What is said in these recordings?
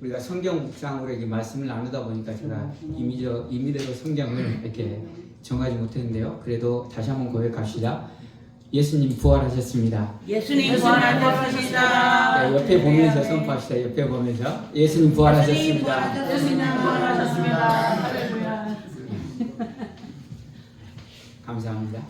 우리가 성경 묵상으로 이렇게 말씀을 나누다 보니까 제가 임의대로 성경을 이렇게 정하지 못했는데요. 그래도 다시 한번 고백합시다. 예수님 부활하셨습니다. 예수님 부활하셨습니다. 네, 옆에 보면서 선포합시다. 옆에 보면서 예수님 부활하셨습니다. 예수님 부활하셨습니다. 할렐루야. 감사합니다.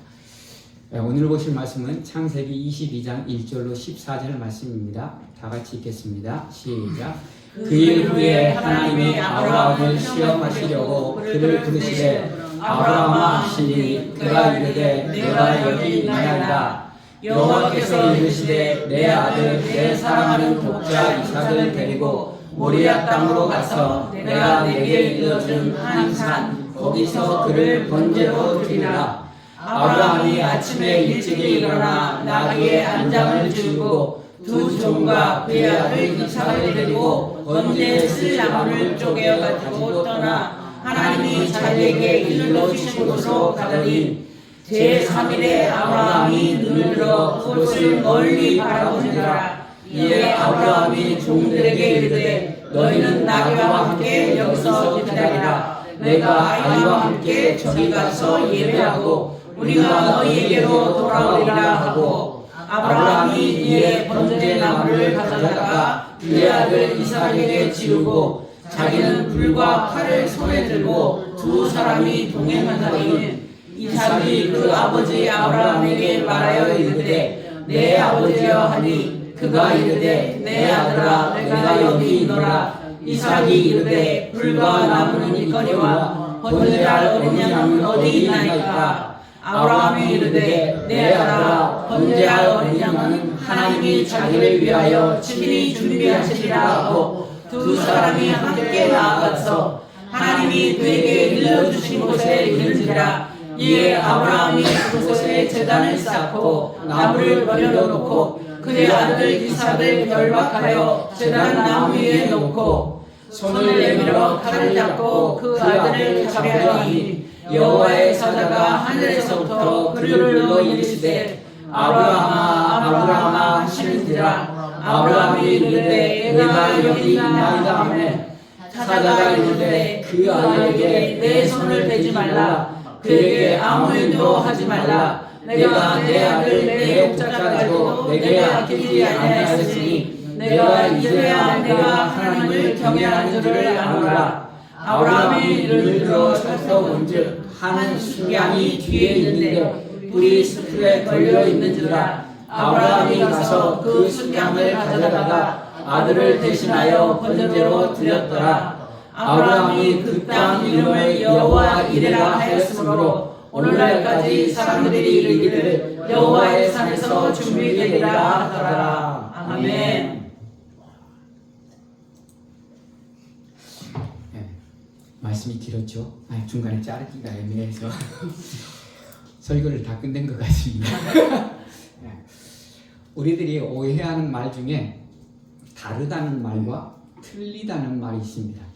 네, 오늘 보실 말씀은 창세기 22장 1절로 14절 말씀입니다. 다 같이 읽겠습니다. 시작. 그일 후에 하나님이 아브라함을 시험하시려고 그를 부르시되 아브라함아 하시니 그가 이르되 내가 여기 있나이다. 여호와께서 이르시되 내 아들 내 사랑하는 독자 이삭을 데리고 모리아 땅으로 가서 내가 내게 일러준 한 산 거기서 그를 번제로 드리라. 아브라함이 아침에 일찍이 일어나 나귀의 안장을 지우고 두 종과 그의 아들 이삭을 데리고 번제에 쓸 나무를 쪼개어 가지고 떠나 하나님이 자기에게 일러주신 곳으로 가더니 제3일에 아브라함이 눈을 들어 그곳을 멀리 바라보니라. 이에 아브라함이 종들에게 이르되 너희는 나귀와 함께 여기서 기다리라. 내가 아이와 함께 저기 가서 예배하고 우리가 너희에게로 돌아오리라 하고 아브라함이 이에 번제 나무를 가져다가 그의 아들 이삭에게 지우고 자기는 불과 칼을 손에 들고 두 사람이 동행하더니 이삭이 그 아버지 아브라함에게 말하여 이르되 내 아버지여 하니 그가 이르되 내 아들아 내가 여기 있노라. 이삭이 이르되 불과 나무는 있거니와 번제할 어린 양은 어디 있나이까. 아브라함이 이르되 내 아들아 번제할 어린 양은 하나님이 자기를 위하여 친히 준비하시리라 하고 두 사람이 함께 나아가서 하나님이 그에게 일러주신 곳에 이른지라. 이에 아브라함이 그곳에 제단을 쌓고 나무를 버려놓고 그의 아들 이삭을 결박하여 제단 나무 위에 놓고 손을 내밀어 칼을 잡고 그 아들을 잡으려니 여호와의 사자가 하늘에서부터 그를 불러 이르시되 아브라함아 아브라함아 하시는지라. 아브라함이 이르되 내가 여기 있나이다 하매 사자가 이르되 그 아들에게 내 손을 대지 말라. 그에게 아무 일도 하지 말라. 내가 내 아들 내 독자 가지고 내게 아끼지 아니하였으니 내가 이제야 내가 하나님을 경외하는 줄을 아노라. 아브라함이 이를 들어 살펴본즉 한 순양이 뒤에 있는데 뿔이 스풀에 걸려 있는지라. 아브라함이 가서 그 순양을 가져다가 아들을 대신하여 번제로 드렸더라. 아브라함이 그 땅 이름을 여호와 이레라 하였으므로 오늘날까지 사람들이 이르기를 여호와의 산에서 준비되리라 하더라. 아멘. 말씀이 길었죠. 중간에 자르기가 애매해서 설교를 다 끝낸 것 같습니다. 우리들이 오해하는 말 중에 다르다는 말과 틀리다는 말이 있습니다.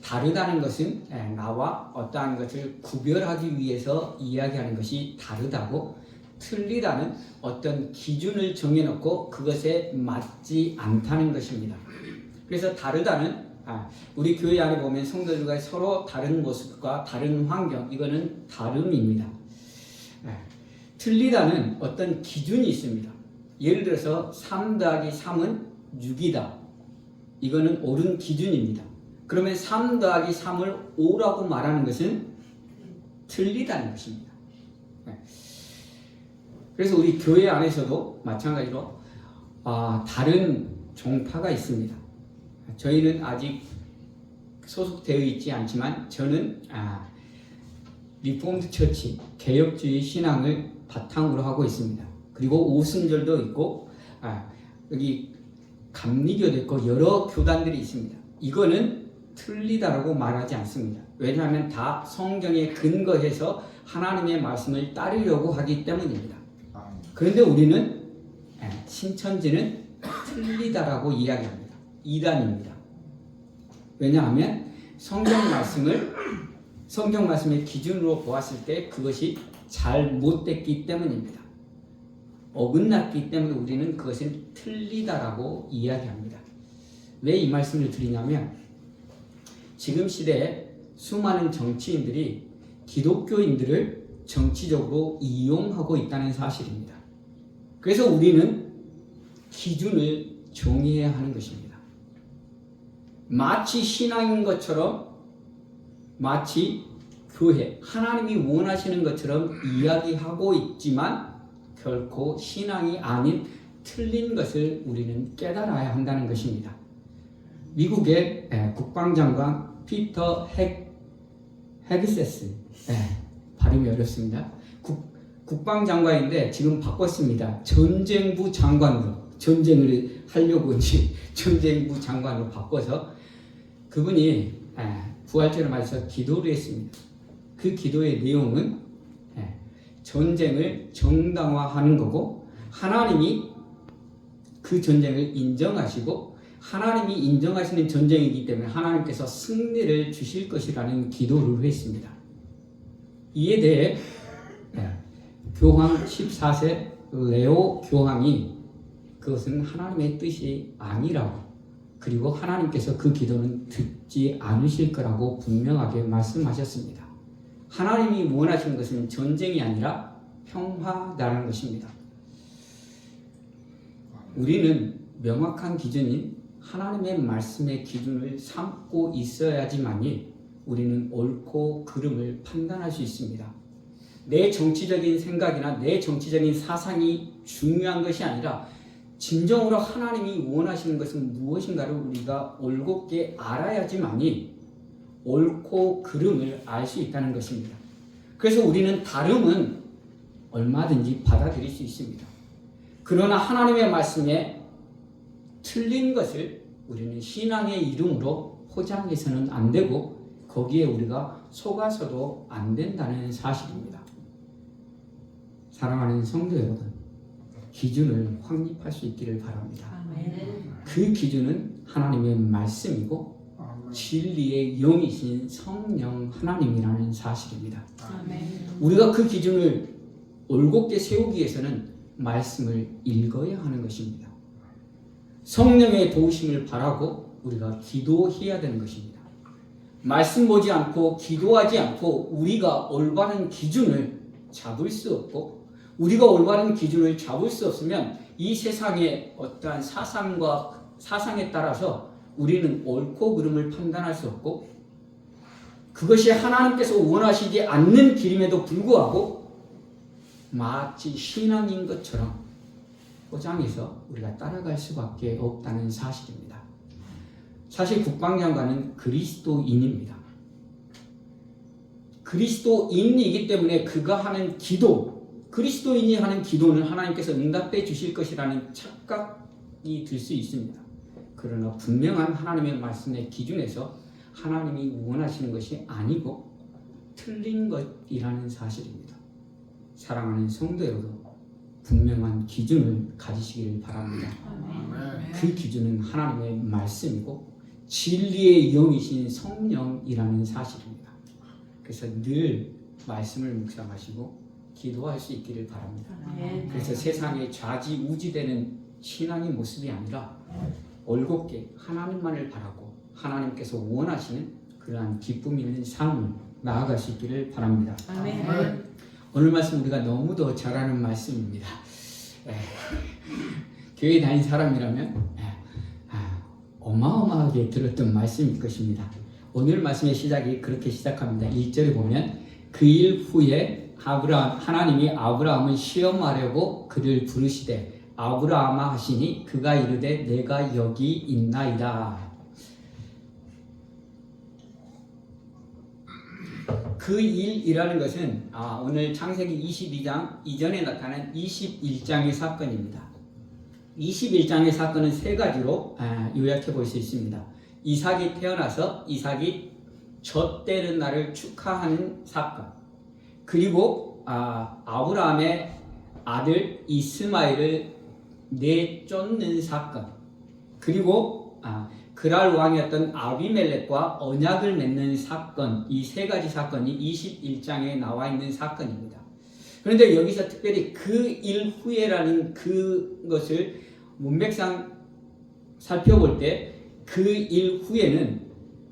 다르다는 것은 나와 어떠한 것을 구별하기 위해서 이야기하는 것이 다르다고, 틀리다는 어떤 기준을 정해놓고 그것에 맞지 않다는 것입니다. 그래서 다르다는 우리 교회 안에 보면 성도들과 서로 다른 모습과 다른 환경, 이거는 다름입니다. 틀리다는 어떤 기준이 있습니다. 예를 들어서 3 더하기 3은 6이다. 이거는 옳은 기준입니다. 그러면 3 더하기 3을 5라고 말하는 것은 틀리다는 것입니다. 그래서 우리 교회 안에서도 마찬가지로 다른 종파가 있습니다. 저희는 아직 소속되어 있지 않지만 저는 리폼드 처치, 개혁주의 신앙을 바탕으로 하고 있습니다. 그리고 오순절도 있고 여기 감리교도 있고 여러 교단들이 있습니다. 이거는 틀리다라고 말하지 않습니다. 왜냐하면 다 성경에 근거해서 하나님의 말씀을 따르려고 하기 때문입니다. 그런데 우리는 신천지는 틀리다라고 이야기합니다. 이단입니다. 왜냐하면 성경 말씀의 기준으로 보았을 때 그것이 잘못됐기 때문입니다. 어긋났기 때문에 우리는 그것을 틀리다라고 이야기합니다. 왜 이 말씀을 드리냐면 지금 시대에 수많은 정치인들이 기독교인들을 정치적으로 이용하고 있다는 사실입니다. 그래서 우리는 기준을 정의해야 하는 것입니다. 마치 신앙인 것처럼, 마치 교회, 하나님이 원하시는 것처럼 이야기하고 있지만 결코 신앙이 아닌 틀린 것을 우리는 깨달아야 한다는 것입니다. 미국의 국방장관 피터 헤그세스, 발음이 어렵습니다. 국방장관인데 지금 바꿨습니다. 전쟁부 장관으로, 전쟁을 하려고 이제 전쟁부 장관으로 바꿔서 그분이 부활절을 맞아서 기도를 했습니다. 그 기도의 내용은 전쟁을 정당화하는 거고 하나님이 그 전쟁을 인정하시고 하나님이 인정하시는 전쟁이기 때문에 하나님께서 승리를 주실 것이라는 기도를 했습니다. 이에 대해 교황 14세 레오 교황이 그것은 하나님의 뜻이 아니라고, 그리고 하나님께서 그 기도는 듣지 않으실 거라고 분명하게 말씀하셨습니다. 하나님이 원하시는 것은 전쟁이 아니라 평화라는 것입니다. 우리는 명확한 기준인 하나님의 말씀의 기준을 삼고 있어야지만이 우리는 옳고 그름을 판단할 수 있습니다. 내 정치적인 생각이나 내 정치적인 사상이 중요한 것이 아니라 진정으로 하나님이 원하시는 것은 무엇인가를 우리가 올곧게 알아야지만이 옳고 그름을 알 수 있다는 것입니다. 그래서 우리는 다름은 얼마든지 받아들일 수 있습니다. 그러나 하나님의 말씀에 틀린 것을 우리는 신앙의 이름으로 포장해서는 안 되고 거기에 우리가 속아서도 안 된다는 사실입니다. 사랑하는 성도 여러분, 기준을 확립할 수 있기를 바랍니다. 그 기준은 하나님의 말씀이고 진리의 영이신 성령 하나님이라는 사실입니다. 우리가 그 기준을 올곧게 세우기 위해서는 말씀을 읽어야 하는 것입니다. 성령의 도우심을 바라고 우리가 기도해야 되는 것입니다. 말씀 보지 않고 기도하지 않고 우리가 올바른 기준을 잡을 수 없고, 우리가 올바른 기준을 잡을 수 없으면 이 세상의 어떠한 사상에 따라서 우리는 옳고 그름을 판단할 수 없고, 그것이 하나님께서 원하시지 않는 길임에도 불구하고 마치 신앙인 것처럼 포장해서 우리가 따라갈 수밖에 없다는 사실입니다. 사실 국방장관은 그리스도인입니다. 그리스도인이기 때문에 그가 하는 기도, 그리스도인이 하는 기도는 하나님께서 응답해 주실 것이라는 착각이 들 수 있습니다. 그러나 분명한 하나님의 말씀의 기준에서 하나님이 원하시는 것이 아니고 틀린 것이라는 사실입니다. 사랑하는 성도 여러분, 분명한 기준을 가지시기를 바랍니다. 그 기준은 하나님의 말씀이고 진리의 영이신 성령이라는 사실입니다. 그래서 늘 말씀을 묵상하시고 기도할 수 있기를 바랍니다. 그래서 세상에 좌지우지되는 신앙의 모습이 아니라 올곧게 하나님만을 바라고 하나님께서 원하시는 그러한 기쁨 있는 삶을 나아갈 수 있기를 바랍니다. 오늘 말씀 우리가 너무도 잘 아는 말씀입니다. 교회 다닌 사람이라면 어마어마하게 들었던 말씀일 것입니다. 오늘 말씀의 시작이 그렇게 시작합니다. 1절에 보면 그 일 후에 하나님이 아브라함을 시험하려고 그를 부르시되 아브라함아 하시니 그가 이르되 내가 여기 있나이다. 그 일이라는 것은 오늘 창세기 22장 이전에 나타난 21장의 사건입니다. 21장의 사건은 세 가지로 요약해 볼 수 있습니다. 이삭이 태어나서 이삭이 젖되는 날을 축하하는 사건, 그리고 아브라함의 아들 이스마엘을 내쫓는 사건, 그리고 그랄 왕이었던 아비멜렉과 언약을 맺는 사건, 이 세 가지 사건이 21장에 나와 있는 사건입니다. 그런데 여기서 특별히 그 일 후에라는 그것을 문맥상 살펴볼 때 그 일 후에는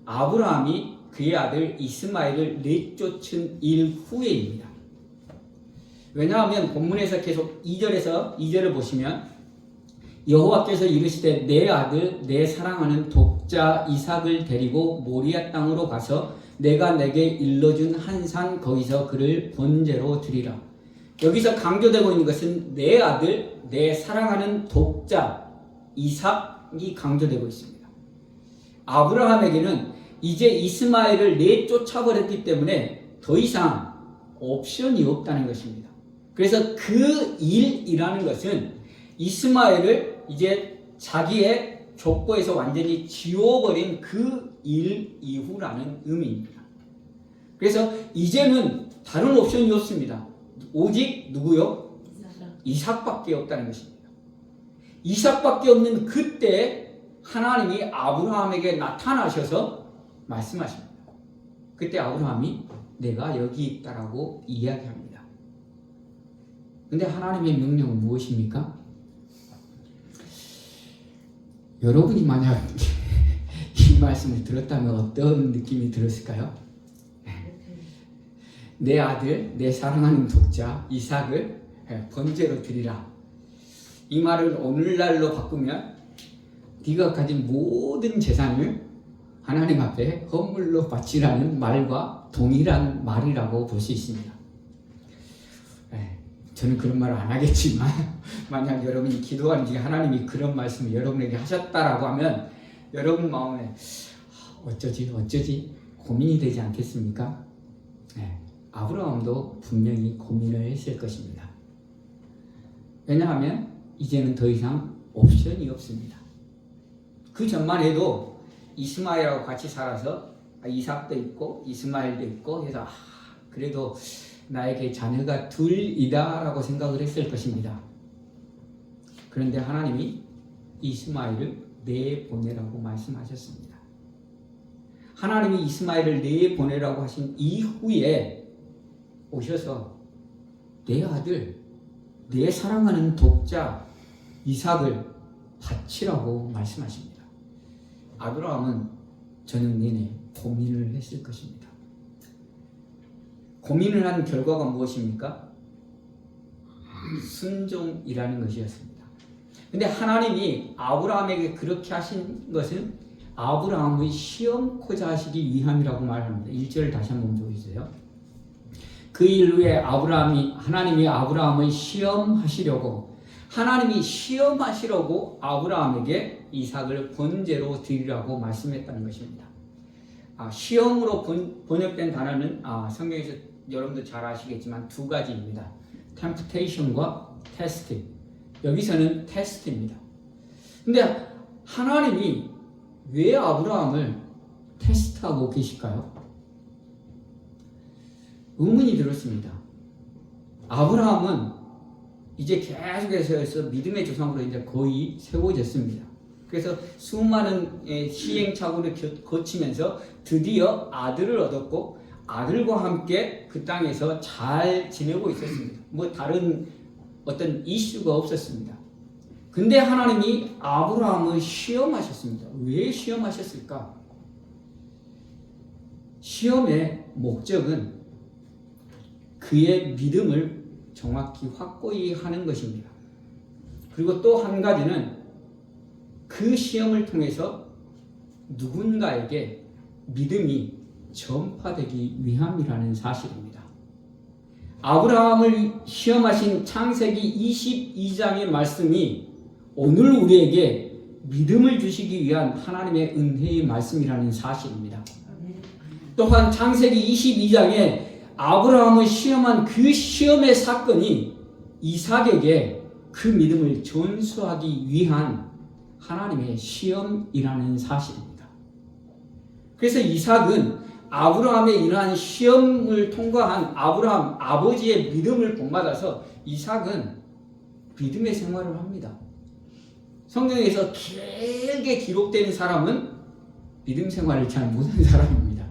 아브라함이 그의 아들 이스마엘을 내쫓은 일 후에입니다. 왜냐하면 본문에서 계속 2절을 보시면 여호와께서 이르시되 내 아들 내 사랑하는 독자 이삭을 데리고 모리아 땅으로 가서 내가 내게 일러준 한 산 거기서 그를 번제로 드리라. 여기서 강조되고 있는 것은 내 아들 내 사랑하는 독자 이삭이 강조되고 있습니다. 아브라함에게는 이제 이스마엘을 내쫓아버렸기 때문에 더 이상 옵션이 없다는 것입니다. 그래서 그 일이라는 것은 이스마엘을 이제 자기의 족보에서 완전히 지워버린 그 일 이후라는 의미입니다. 그래서 이제는 다른 옵션이 없습니다. 오직 누구요? 이삭밖에 없다는 것입니다. 이삭밖에 없는 그때 하나님이 아브라함에게 나타나셔서 말씀하십니다. 그때 아브라함이 내가 여기 있다라고 이야기합니다. 근데 하나님의 명령은 무엇입니까? 여러분이 만약 이 말씀을 들었다면 어떤 느낌이 들었을까요? 내 아들, 내 사랑하는 독자 이삭을 번제로 드리라. 이 말을 오늘날로 바꾸면 네가 가진 모든 재산을 하나님 앞에 헌물로 바치라는 말과 동일한 말이라고 볼 수 있습니다. 저는 그런 말을 안 하겠지만 만약 여러분이 기도하는 중에 하나님이 그런 말씀을 여러분에게 하셨다라고 하면 여러분 마음에 어쩌지 고민이 되지 않겠습니까? 아브라함도 분명히 고민을 했을 것입니다. 왜냐하면 이제는 더 이상 옵션이 없습니다. 그 전만 해도 이스마엘하고 같이 살아서 이삭도 있고 이스마엘도 있고 해서 그래도 나에게 자녀가 둘이다라고 생각을 했을 것입니다. 그런데 하나님이 이스마엘을 내보내라고 말씀하셨습니다. 하나님이 이스마엘을 내보내라고 하신 이후에 오셔서 내 아들, 내 사랑하는 독자 이삭을 바치라고 말씀하십니다. 아브라함은 저는 내내 고민을 했을 것입니다. 고민을 한 결과가 무엇입니까? 순종이라는 것이었습니다. 근데 하나님이 아브라함에게 그렇게 하신 것은 아브라함의 시험코자 하시기 위함이라고 말합니다. 1절을 다시 한번 보여주세요. 그 일 후에 하나님이 아브라함을 시험하시려고 아브라함에게 이삭을 번제로 드리라고 말씀했다는 것입니다. 시험으로 번역된 단어는 성경에서 여러분도 잘 아시겠지만 두 가지입니다. temptation과 test. 여기서는 test입니다. 근데 하나님이 왜 아브라함을 테스트하고 계실까요? 의문이 들었습니다. 아브라함은 이제 계속해서 믿음의 조상으로 이제 거의 세워졌습니다. 그래서 수많은 시행착오를 거치면서 드디어 아들을 얻었고 아들과 함께 그 땅에서 잘 지내고 있었습니다. 뭐 다른 어떤 이슈가 없었습니다. 근데 하나님이 아브라함을 시험하셨습니다. 왜 시험하셨을까? 시험의 목적은 그의 믿음을 정확히 확고히 하는 것입니다. 그리고 또 한 가지는 그 시험을 통해서 누군가에게 믿음이 전파되기 위함이라는 사실입니다. 아브라함을 시험하신 창세기 22장의 말씀이 오늘 우리에게 믿음을 주시기 위한 하나님의 은혜의 말씀이라는 사실입니다. 또한 창세기 22장에 아브라함을 시험한 그 시험의 사건이 이삭에게 그 믿음을 전수하기 위한 하나님의 시험이라는 사실입니다. 그래서 이삭은 아브라함의 이러한 시험을 통과한 아브라함 아버지의 믿음을 본받아서 이삭은 믿음의 생활을 합니다. 성경에서 길게 기록되는 사람은 믿음 생활을 잘 못한 사람입니다.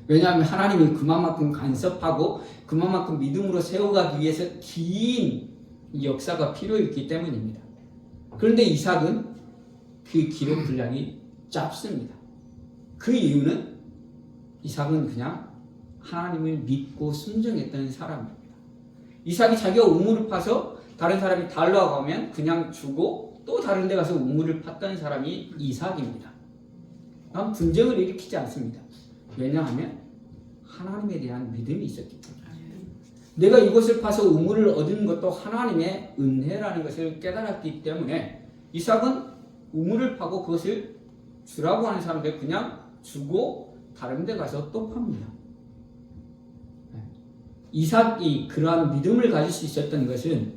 왜냐하면 하나님이 그만큼 간섭하고 그만큼 믿음으로 세워가기 위해서 긴 역사가 필요했기 때문입니다. 그런데 이삭은 그 기록 분량이 짧습니다. 그 이유는 이삭은 그냥 하나님을 믿고 순종했던 사람입니다. 이삭이 자기가 우물을 파서 다른 사람이 달라가면 그냥 주고 또 다른 데 가서 우물을 팠던 사람이 이삭입니다. 분쟁을 일으키지 않습니다. 왜냐하면 하나님에 대한 믿음이 있었기 때문에. 내가 이것을 파서 우물을 얻은 것도 하나님의 은혜라는 것을 깨달았기 때문에 이삭은 우물을 파고 그것을 주라고 하는 사람들 그냥 주고 다른 데 가서 또 팝니다. 이삭이 그러한 믿음을 가질 수 있었던 것은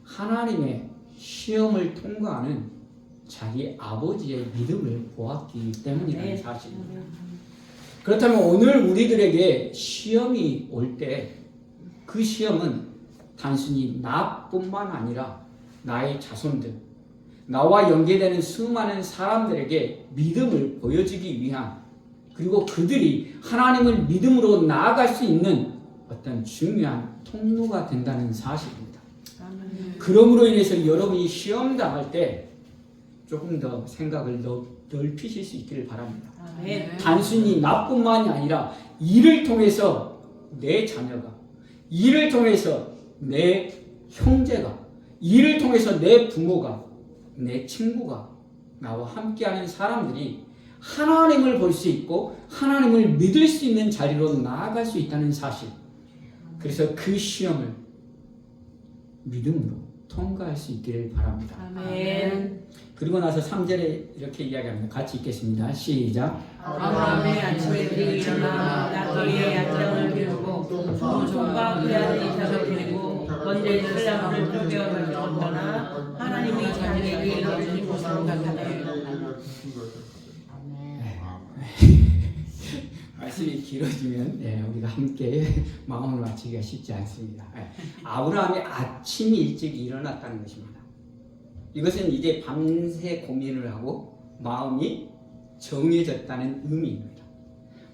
하나님의 시험을 통과하는 자기 아버지의 믿음을 보았기 때문이라는 사실입니다. 그렇다면 오늘 우리들에게 시험이 올 때 그 시험은 단순히 나뿐만 아니라 나의 자손들, 나와 연계되는 수많은 사람들에게 믿음을 보여주기 위한, 그리고 그들이 하나님을 믿음으로 나아갈 수 있는 어떤 중요한 통로가 된다는 사실입니다. 그러므로 인해서 여러분이 시험 당할 때 조금 더 생각을 넓히실 수 있기를 바랍니다. 단순히 나뿐만이 아니라 이를 통해서 내 자녀가, 이를 통해서 내 형제가, 이를 통해서 내 부모가, 내 친구가, 나와 함께하는 사람들이 하나님을 볼 수 있고 하나님을 믿을 수 있는 자리로 나아갈 수 있다는 사실. 그래서 그 시험을 믿음으로 통과할 수 있기를 바랍니다. 아멘. 그리고 나서 3절에 이렇게 이야기합니다. 같이 읽겠습니다. 시작. 아브라함의 아침에 일어나 나귀의 양장을 비우고 두 종과 그의 아들 이삭을 데리고 먼저 슬람을 쫓겨가지고 떠나 하나님이 자기에게 이르신 곳으로 갔다. 말씀이 길어지면 우리가 함께 마음을 맞추기가 쉽지 않습니다. 아브라함이 아침 일찍 일어났다는 것입니다. 이것은 이제 밤새 고민을 하고 마음이 정해졌다는 의미입니다.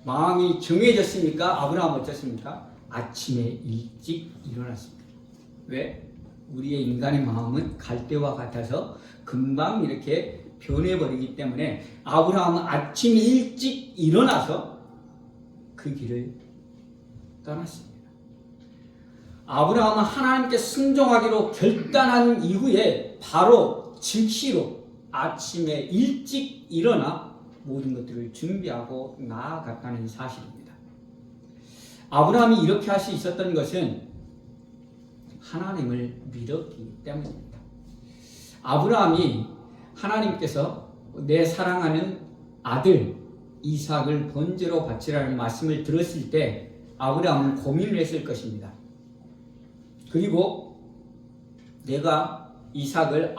마음이 정해졌으니까 아브라함은 어떻습니까? 아침에 일찍 일어났습니다. 왜? 우리의 인간의 마음은 갈대와 같아서 금방 이렇게 변해버리기 때문에 아브라함은 아침 일찍 일어나서 그 길을 떠났습니다. 아브라함은 하나님께 순종하기로 결단한 이후에 바로 즉시로 아침에 일찍 일어나 모든 것들을 준비하고 나아갔다는 사실입니다. 아브라함이 이렇게 할 수 있었던 것은 하나님을 믿었기 때문입니다. 아브라함이 하나님께서 내 사랑하는 아들 이삭을 번제로 바치라는 말씀을 들었을 때 아브라함은 고민을 했을 것입니다. 그리고 내가 이삭을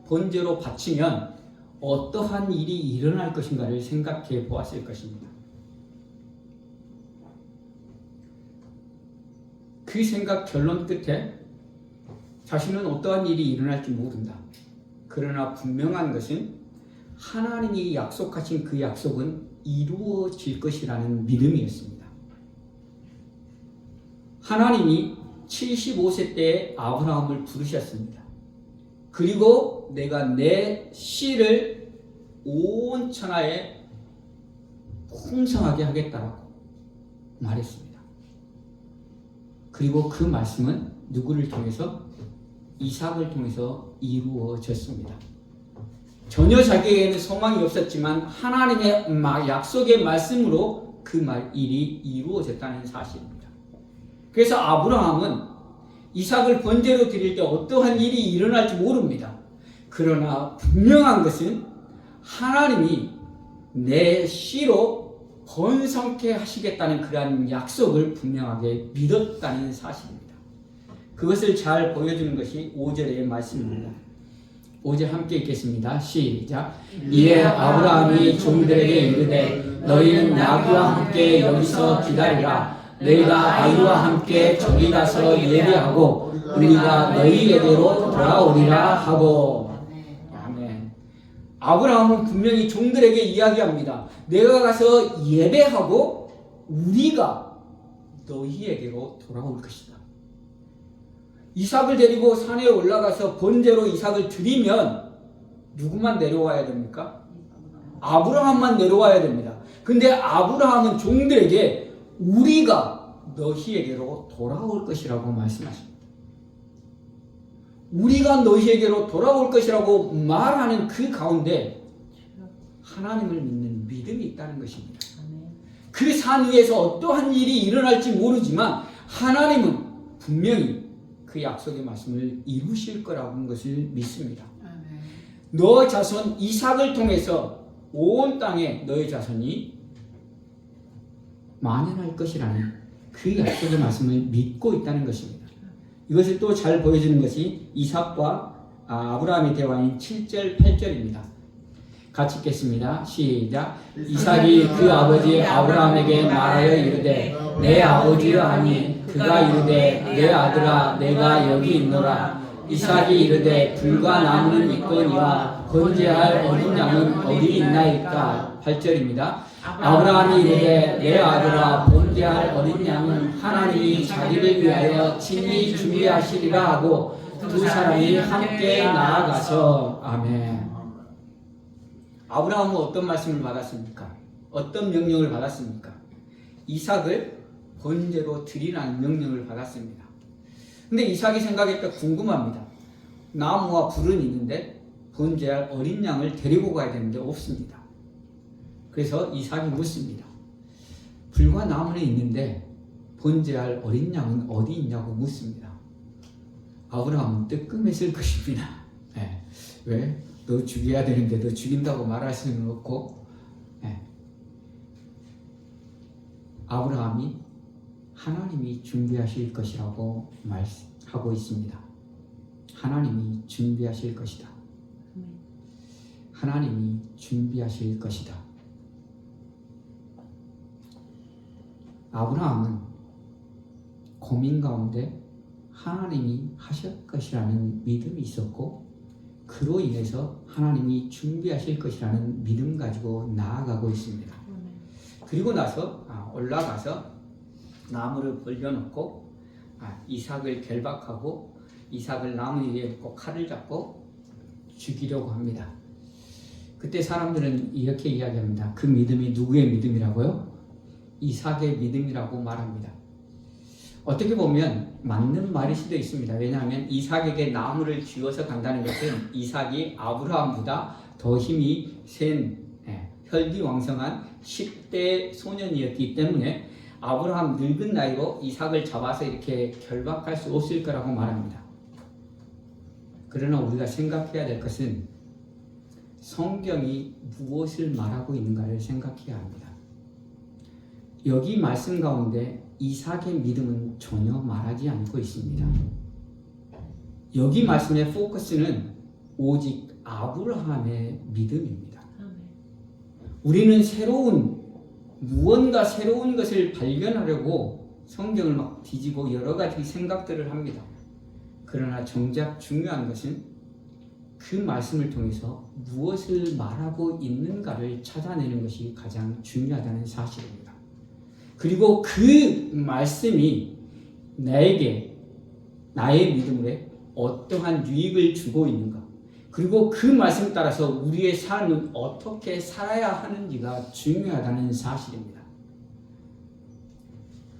번제로 바치면 어떠한 일이 일어날 것인가를 생각해 보았을 것입니다. 그 생각 결론 끝에 자신은 어떠한 일이 일어날지 모른다. 그러나 분명한 것은 하나님이 약속하신 그 약속은 이루어질 것이라는 믿음이었습니다. 하나님이 75세 때에 아브라함을 부르셨습니다. 그리고 내가 내 씨를 온 천하에 풍성하게 하겠다라고 말했습니다. 그리고 그 말씀은 누구를 통해서? 이삭을 통해서 이루어졌습니다. 전혀 자기에게는 소망이 없었지만 하나님의 약속의 말씀으로 그 일이 이루어졌다는 사실입니다. 그래서 아브라함은 이삭을 번제로 드릴 때 어떠한 일이 일어날지 모릅니다. 그러나 분명한 것은 하나님이 내 씨로 번성케 하시겠다는 그러한 약속을 분명하게 믿었다는 사실입니다. 그것을 잘 보여주는 것이 5절의 말씀입니다. 5절 함께 읽겠습니다. 시작. 이에 아브라함이 종들에게 이르되 너희는 나귀와 함께 여기서 기다리라. 너희가 아이와 함께 저기 가서 예배하고 우리가 너희에게로 돌아오리라 하고. 아멘. 아브라함은 분명히 종들에게 이야기합니다. 내가 가서 예배하고 우리가 너희에게로 돌아올 것이다. 이삭을 데리고 산에 올라가서 번제로 이삭을 드리면 누구만 내려와야 됩니까? 아브라함만 내려와야 됩니다. 근데 아브라함은 종들에게 우리가 너희에게로 돌아올 것이라고 말씀하십니다. 우리가 너희에게로 돌아올 것이라고 말하는 그 가운데 하나님을 믿는 믿음이 있다는 것입니다. 그 산 위에서 어떠한 일이 일어날지 모르지만 하나님은 분명히 그 약속의 말씀을 이루실 거라는 것을 믿습니다. 너 자손 이삭을 통해서 온 땅에 너의 자손이 만연할 것이라는 그 약속의 말씀을 믿고 있다는 것입니다. 이것을 또 잘 보여주는 것이 이삭과 아브라함의 대화인 7절, 8절입니다. 같이 읽겠습니다. 시작. 이삭이 그 아버지 아브라함에게 말하여 이르되 내 아버지여 하니 그가 이르되 내 아들아 내가 여기 있노라. 이삭이 이르되 불과 나무는 있거니와 번제할 어린 양은 어디 있나이까. 8절입니다. 아브라함이 이르되 내 아들아 번제할 어린 양은 하나님이 자기를 위하여 친히 준비하시리라 하고 두 사람이 함께 나아가서. 아멘. 아브라함은 어떤 말씀을 받았습니까? 어떤 명령을 받았습니까? 이삭을 번제로 드리라는 명령을 받았습니다. 근데 이삭이 생각했다 궁금합니다. 나무와 불은 있는데 번제할 어린 양을 데리고 가야 되는데 없습니다. 그래서 이삭이 묻습니다. 불과 나무는 있는데 번제할 어린 양은 어디 있냐고 묻습니다. 아브라함은 뜨끔했을 것입니다. 네. 왜? 너 죽여야 되는데 너 죽인다고 말할 수는 없고. 네. 아브라함이 하나님이 준비하실 것이라고 말하고 있습니다. 하나님이 준비하실 것이다. 하나님이 준비하실 것이다. 아브라함은 고민 가운데 하나님이 하실 것이라는 믿음이 있었고 그로 인해서 하나님이 준비하실 것이라는 믿음 가지고 나아가고 있습니다. 그리고 나서 올라가서 나무를 벌려놓고 이삭을 결박하고 이삭을 나무 위에 놓고 칼을 잡고 죽이려고 합니다. 그때 사람들은 이렇게 이야기합니다. 그 믿음이 누구의 믿음이라고요? 이삭의 믿음이라고 말합니다. 어떻게 보면 맞는 말일 수도 있습니다. 왜냐하면 이삭에게 나무를 쥐어서 간다는 것은 이삭이 아브라함보다 더 힘이 센 혈기왕성한 10대 소년이었기 때문에 아브라함 늙은 나이로 이삭을 잡아서 이렇게 결박할 수 없을 거라고 말합니다. 그러나 우리가 생각해야 될 것은 성경이 무엇을 말하고 있는가를 생각해야 합니다. 여기 말씀 가운데 이삭의 믿음은 전혀 말하지 않고 있습니다. 여기 말씀의 포커스는 오직 아브라함의 믿음입니다. 우리는 무언가 새로운 것을 발견하려고 성경을 막 뒤지고 여러 가지 생각들을 합니다. 그러나 정작 중요한 것은 그 말씀을 통해서 무엇을 말하고 있는가를 찾아내는 것이 가장 중요하다는 사실입니다. 그리고 그 말씀이 나에게 나의 믿음에 어떠한 유익을 주고 있는가, 그리고 그 말씀 따라서 우리의 삶은 어떻게 살아야 하는지가 중요하다는 사실입니다.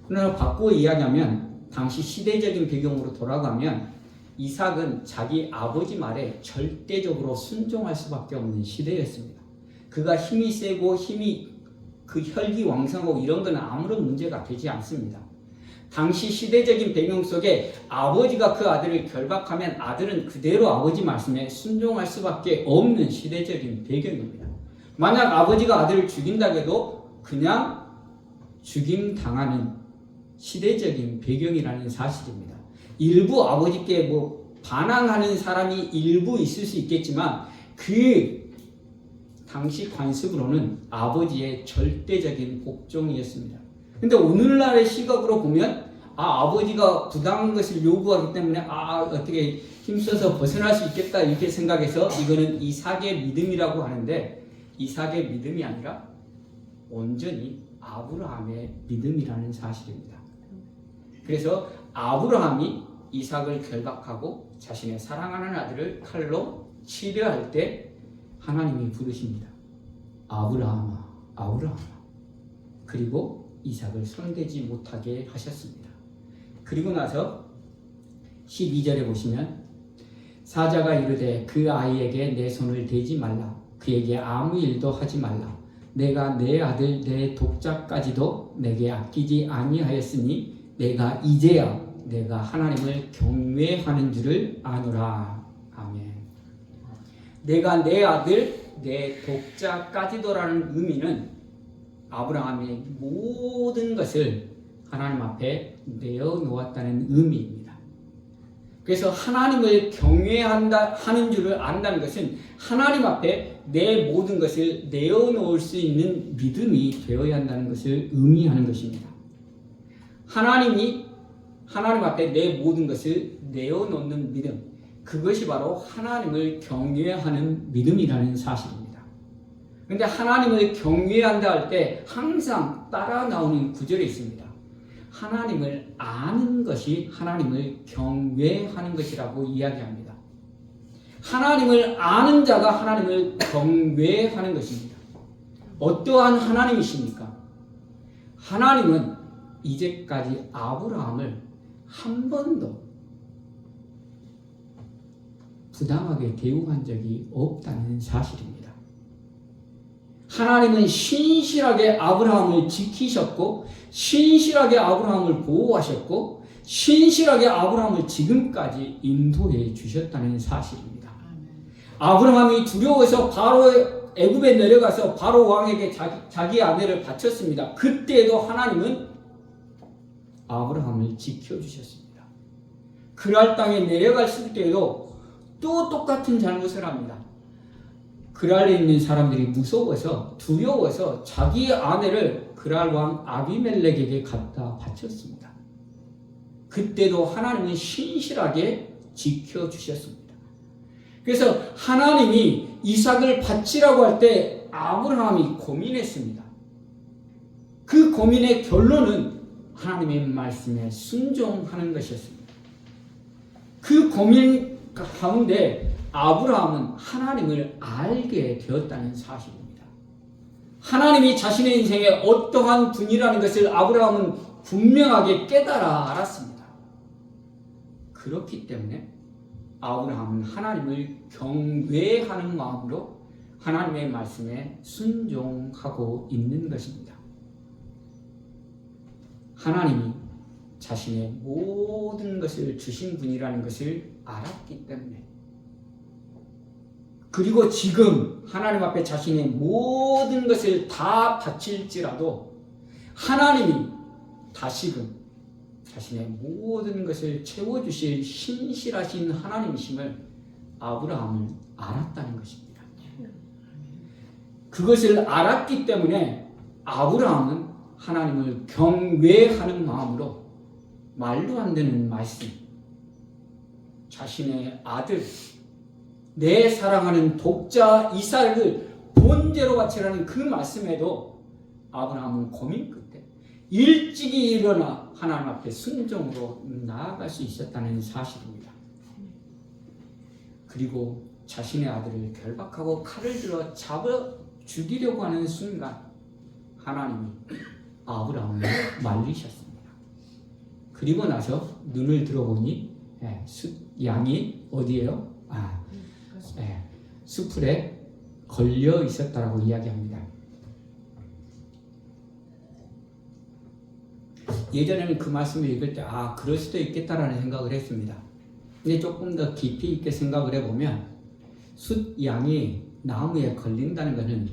그러나 바꾸어 이야기하면 당시 시대적인 배경으로 돌아가면 이삭은 자기 아버지 말에 절대적으로 순종할 수밖에 없는 시대였습니다. 그가 힘이 세고 그 혈기왕성하고 이런 건 아무런 문제가 되지 않습니다. 당시 시대적인 배경 속에 아버지가 그 아들을 결박하면 아들은 그대로 아버지 말씀에 순종할 수밖에 없는 시대적인 배경입니다. 만약 아버지가 아들을 죽인다고 해도 그냥 죽임당하는 시대적인 배경이라는 사실입니다. 일부 아버지께 반항하는 사람이 일부 있을 수 있겠지만 그 당시 관습으로는 아버지의 절대적인 복종이었습니다. 근데 오늘날의 시각으로 보면 아버지가 부당한 것을 요구하기 때문에 어떻게 힘써서 벗어날 수 있겠다 이렇게 생각해서 이거는 이삭의 믿음이라고 하는데 이삭의 믿음이 아니라 온전히 아브라함의 믿음이라는 사실입니다. 그래서 아브라함이 이삭을 결박하고 자신의 사랑하는 아들을 칼로 치려할 때 하나님이 부르십니다. 아브라함아, 아브라함아. 그리고 이삭을 손대지 못하게 하셨습니다. 그리고 나서 12절에 보시면 사자가 이르되 그 아이에게 내 손을 대지 말라. 그에게 아무 일도 하지 말라. 내가 내 아들 내 독자까지도 내게 아끼지 아니하였으니 내가 이제야 내가 하나님을 경외하는 줄을 아노라. 아멘. 내가 내 아들 내 독자까지도라는 의미는 아브라함의 모든 것을 하나님 앞에 내어놓았다는 의미입니다. 그래서 하나님을 경외한다 하는 줄을 안다는 것은 하나님 앞에 내 모든 것을 내어놓을 수 있는 믿음이 되어야 한다는 것을 의미하는 것입니다. 하나님 앞에 내 모든 것을 내어놓는 믿음, 그것이 바로 하나님을 경외하는 믿음이라는 사실입니다. 그런데 하나님을 경외한다 할 때 항상 따라 나오는 구절이 있습니다. 하나님을 아는 것이 하나님을 경외하는 것이라고 이야기합니다. 하나님을 아는 자가 하나님을 경외하는 것입니다. 어떠한 하나님이십니까? 하나님은 이제까지 아브라함을 한 번도 부당하게 대우한 적이 없다는 사실입니다. 하나님은 신실하게 아브라함을 지키셨고 신실하게 아브라함을 보호하셨고 신실하게 아브라함을 지금까지 인도해 주셨다는 사실입니다. 아브라함이 두려워서 바로 애굽에 내려가서 바로 왕에게 자기 아내를 바쳤습니다. 그때에도 하나님은 아브라함을 지켜주셨습니다. 그랄 땅에 내려갔을 때에도 또 똑같은 잘못을 합니다. 그랄에 있는 사람들이 무서워서 두려워서 자기 아내를 그랄 왕 아비멜렉에게 갖다 바쳤습니다. 그때도 하나님은 신실하게 지켜주셨습니다. 그래서 하나님이 이삭을 바치라고 할 때 아브라함이 고민했습니다. 그 고민의 결론은 하나님의 말씀에 순종하는 것이었습니다. 그 고민 가운데 아브라함은 하나님을 알게 되었다는 사실입니다. 하나님이 자신의 인생에 어떠한 분이라는 것을 아브라함은 분명하게 깨달아 알았습니다. 그렇기 때문에 아브라함은 하나님을 경외하는 마음으로 하나님의 말씀에 순종하고 있는 것입니다. 하나님이 자신의 모든 것을 주신 분이라는 것을 알았기 때문에, 그리고 지금 하나님 앞에 자신의 모든 것을 다 바칠지라도 하나님이 다시금 자신의 모든 것을 채워주실 신실하신 하나님이심을 아브라함은 알았다는 것입니다. 그것을 알았기 때문에 아브라함은 하나님을 경외하는 마음으로 말도 안 되는 말씀, 자신의 아들, 내 사랑하는 독자 이삭을 번제로 바치라는 그 말씀에도 아브라함은 고민 끝에 일찍이 일어나 하나님 앞에 순종으로 나아갈 수 있었다는 사실입니다. 그리고 자신의 아들을 결박하고 칼을 들어 잡아 죽이려고 하는 순간 하나님이 아브라함을 말리셨습니다. 그리고 나서 눈을 들어보니 양이 어디에요? 수풀에 걸려 있었다라고 이야기합니다. 예전에는 그 말씀을 읽을 때 그럴 수도 있겠다라는 생각을 했습니다. 근데 조금 더 깊이 있게 생각을 해보면 숫양이 나무에 걸린다는 것은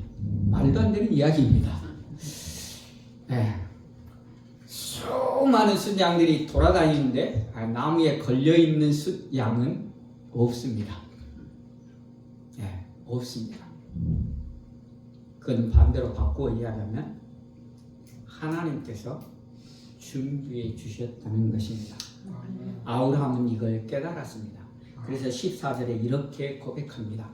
말도 안 되는 이야기입니다. 수많은 숫양들이 돌아다니는데 나무에 걸려있는 숫양은 없습니다. 없습니다. 그건 반대로 바꾸어 이야기하면 하나님께서 준비해 주셨다는 것입니다. 아브라함은 이걸 깨달았습니다. 그래서 14절에 이렇게 고백합니다.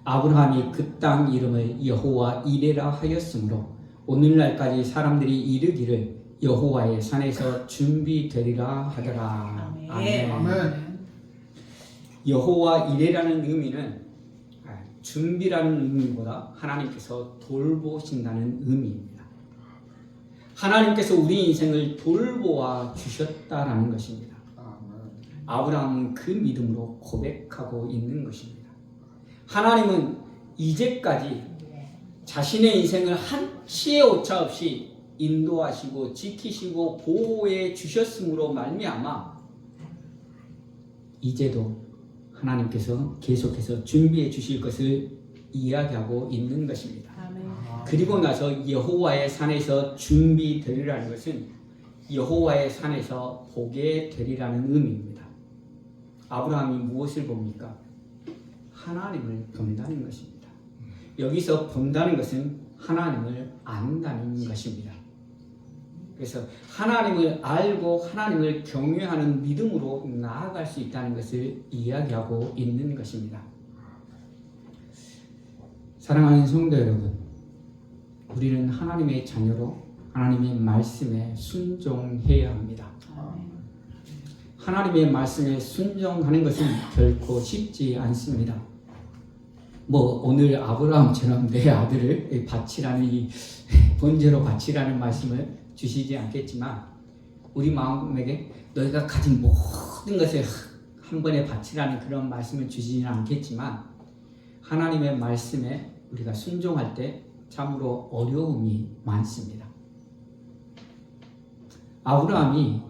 아브라함이 그 땅 이름을 여호와 이레라 하였으므로 오늘날까지 사람들이 이르기를 여호와의 산에서 준비되리라 하더라. 아멘. 아멘. 여호와 이레라는 의미는 준비라는 의미보다 하나님께서 돌보신다는 의미입니다. 하나님께서 우리 인생을 돌보아 주셨다라는 것입니다. 아브라함은 그 믿음으로 고백하고 있는 것입니다. 하나님은 이제까지 자신의 인생을 한치의 오차 없이 인도하시고 지키시고 보호해 주셨으므로 말미암아 이제도 하나님께서 계속해서 준비해 주실 것을 이야기하고 있는 것입니다. 아멘. 그리고 나서 여호와의 산에서 준비되리라는 것은 여호와의 산에서 보게 되리라는 의미입니다. 아브라함이 무엇을 봅니까? 하나님을 본다는 것입니다. 여기서 본다는 것은 하나님을 안다는 것입니다. 그래서 하나님을 알고 하나님을 경외하는 믿음으로 나아갈 수 있다는 것을 이야기하고 있는 것입니다. 사랑하는 성도 여러분, 우리는 하나님의 자녀로 하나님의 말씀에 순종해야 합니다. 하나님의 말씀에 순종하는 것은 결코 쉽지 않습니다. 오늘 아브라함처럼 내 아들을 바치라는 이 번제로 바치라는 말씀을 주시지 않겠지만 우리 마음에게 너희가 가진 모든 것을 한 번에 바치라는 그런 말씀을 주시지는 않겠지만 하나님의 말씀에 우리가 순종할 때 참으로 어려움이 많습니다. 아브라함이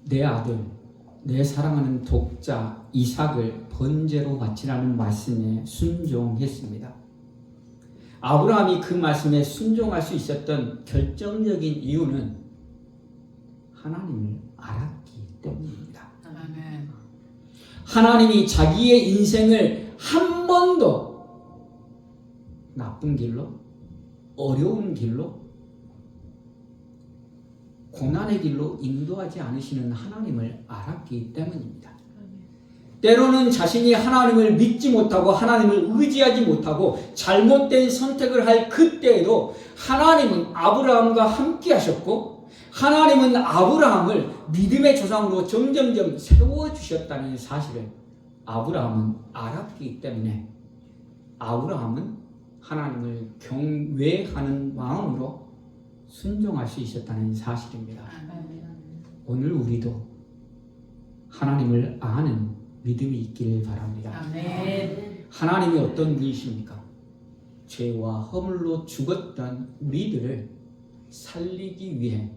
내 아들, 내 사랑하는 독자 이삭을 번제로 바치라는 말씀에 순종했습니다. 아브라함이 그 말씀에 순종할 수 있었던 결정적인 이유는 하나님을 알았기 때문입니다. 아멘. 하나님이 자기의 인생을 한 번도 나쁜 길로, 어려운 길로, 고난의 길로 인도하지 않으시는 하나님을 알았기 때문입니다. 때로는 자신이 하나님을 믿지 못하고 하나님을 의지하지 못하고 잘못된 선택을 할 그때에도 하나님은 아브라함과 함께 하셨고 하나님은 아브라함을 믿음의 조상으로 점점점 세워주셨다는 사실을 아브라함은 알았기 때문에 아브라함은 하나님을 경외하는 마음으로 순종할 수 있었다는 사실입니다. 오늘 우리도 하나님을 아는 믿음이 있기를 바랍니다. 아멘. 하나님이 어떤 분이십니까? 죄와 허물로 죽었던 우리들을 살리기 위해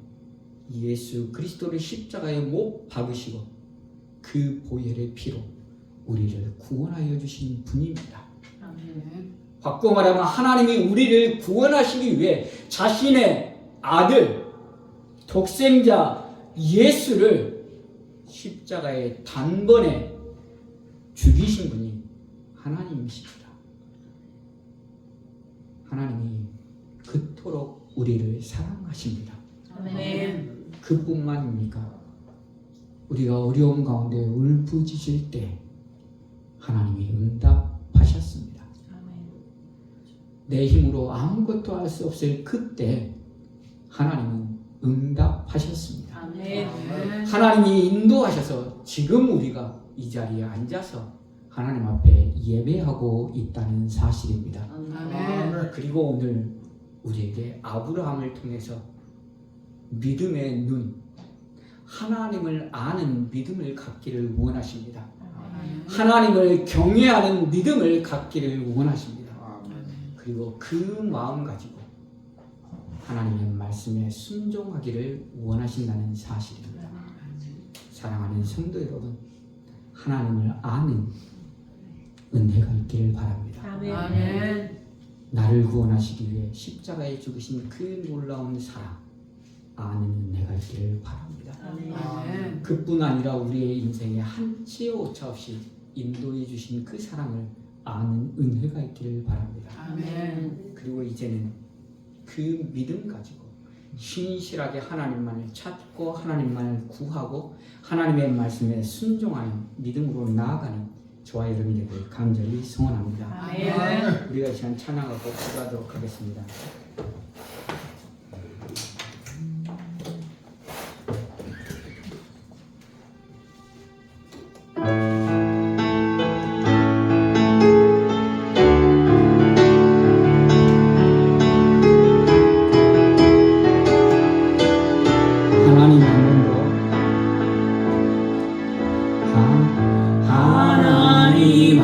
예수 그리스도를 십자가에 못 박으시고 그 보혈의 피로 우리를 구원하여 주신 분입니다. 아멘. 바꿔 말하면 하나님이 우리를 구원하시기 위해 자신의 아들, 독생자 예수를 십자가에 단번에 죽이신 분이 하나님이십니다. 하나님이 그토록 우리를 사랑하십니다. 아멘. 그뿐만입니까? 우리가 어려움 가운데 울부짖을 때 하나님이 응답하셨습니다. 아멘. 내 힘으로 아무것도 할 수 없을 그때 하나님은 응답하셨습니다. 아멘. 하나님이 인도하셔서 지금 우리가 이 자리에 앉아서 하나님 앞에 예배하고 있다는 사실입니다. 아멘. 그리고 오늘 우리에게 아브라함을 통해서 믿음의 눈, 하나님을 아는 믿음을 갖기를 원하십니다. 하나님을 경외하는 믿음을 갖기를 원하십니다. 그리고 그 마음 가지고 하나님의 말씀에 순종하기를 원하신다는 사실입니다. 사랑하는 성도 여러분, 하나님을 아는 은혜가 있기를 바랍니다. 아멘. 나를 구원하시기 위해 십자가에 죽으신 그 놀라운 사랑 아는 은혜가 있기를 바랍니다. 아멘. 그뿐 아니라 우리의 인생에 한치의 오차 없이 인도해 주신 그 사랑을 아는 은혜가 있기를 바랍니다. 아멘. 그리고 이제는 그 믿음 가지고 신실하게 하나님만을 찾고 하나님만을 구하고 하나님의 말씀에 순종하는 믿음으로 나아가는 저와 여러분이 되길 간절히 소원합니다. 아멘. 우리가 이 시간 찬양하고 기도하도록 하겠습니다. 하나님